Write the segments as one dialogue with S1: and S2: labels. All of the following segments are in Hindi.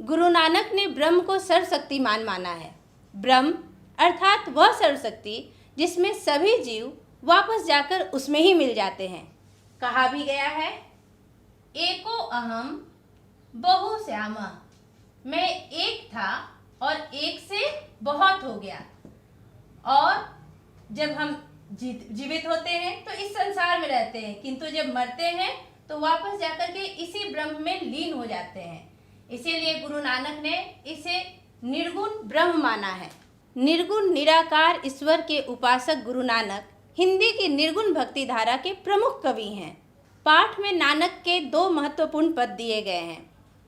S1: गुरु नानक ने ब्रह्म को सर्वशक्तिमान माना है। ब्रह्म अर्थात वह सर्वशक्ति जिसमें सभी जीव वापस जाकर उसमें ही मिल जाते हैं। कहा भी गया है, एको अहम बहुश्यामः, मैं एक था और एक से बहुत हो गया। और जब हम जीवित होते हैं तो इस संसार में रहते हैं, किंतु जब मरते हैं तो वापस जाकर के इसी ब्रह्म में लीन हो जाते हैं। इसीलिए गुरु नानक ने इसे निर्गुण ब्रह्म माना है। निर्गुण निराकार ईश्वर के उपासक गुरु नानक हिंदी की निर्गुण भक्ति धारा के प्रमुख कवि हैं। पाठ में नानक के 2 महत्वपूर्ण पद दिए गए हैं।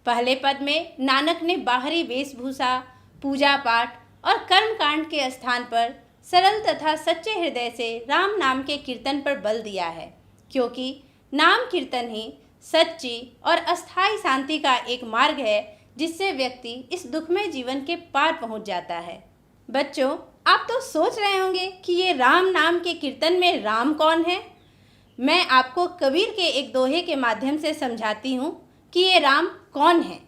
S1: पहले पद में नानक ने बाहरी वेशभूषा, पूजा पाठ और कर्मकांड के स्थान पर सरल तथा सच्चे हृदय से राम नाम के कीर्तन पर बल दिया है, क्योंकि नाम कीर्तन ही सच्ची और अस्थायी शांति का एक मार्ग है जिससे व्यक्ति इस दुखमय जीवन के पार पहुंच जाता है। बच्चों, आप तो सोच रहे होंगे कि ये राम नाम के कीर्तन में राम कौन है। मैं आपको कबीर के एक दोहे के माध्यम से समझाती हूँ कि ये राम कौन है।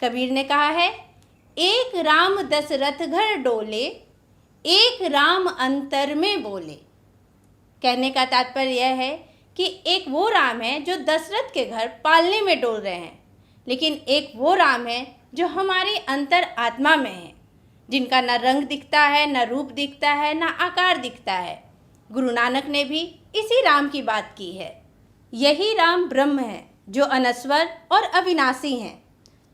S1: कबीर ने कहा है, एक राम दशरथ घर डोले, एक राम अंतर में बोले। कहने का तात्पर्य यह है कि एक वो राम है जो दशरथ के घर पालने में डोल रहे हैं, लेकिन एक वो राम है जो हमारी अंतर आत्मा में है, जिनका न रंग दिखता है, न रूप दिखता है, न आकार दिखता है। गुरु नानक ने भी इसी राम की बात की है। यही राम ब्रह्म है जो अनस्वर और अविनाशी हैं।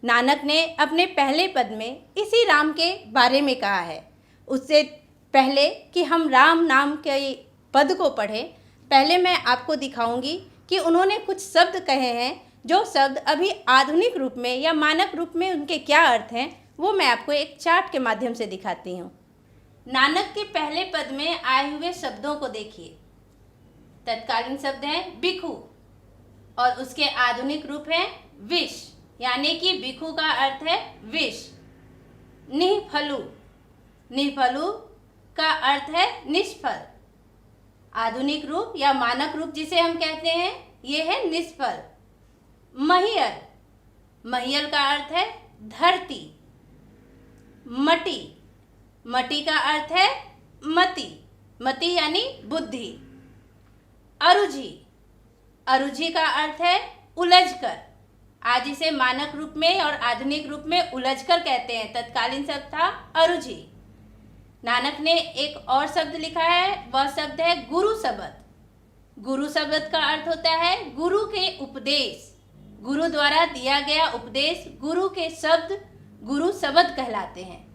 S1: नानक ने अपने पहले पद में इसी राम के बारे में कहा है। उससे पहले कि हम राम नाम के पद को पढ़ें, पहले मैं आपको दिखाऊंगी कि उन्होंने कुछ शब्द कहे हैं, जो शब्द अभी आधुनिक रूप में या मानक रूप में उनके क्या अर्थ हैं वो मैं आपको एक चार्ट के माध्यम से दिखाती हूँ। नानक के पहले पद में आए हुए शब्दों को देखिए। तत्कालीन शब्द हैं भिक्षु और उसके आधुनिक रूप है विष, यानी कि भिक्षु का अर्थ है विष। निःफलु, निःफलु का अर्थ है निष्फल। आधुनिक रूप या मानक रूप जिसे हम कहते हैं ये है निष्फल। महीयर, महीयर का अर्थ है धरती। मति, मति का अर्थ है मति, मति यानी बुद्धि। अरुझि, अरुझि का अर्थ है उलझकर। आज इसे मानक रूप में और आधुनिक रूप में उलझकर कहते हैं। तत्कालीन शब्द था अरुझि। नानक ने एक और शब्द लिखा है, वह शब्द है गुरु शब्द। गुरु शब्द का अर्थ होता है गुरु के उपदेश। गुरु द्वारा दिया गया उपदेश, गुरु के शब्द गुरु शब्द कहलाते हैं।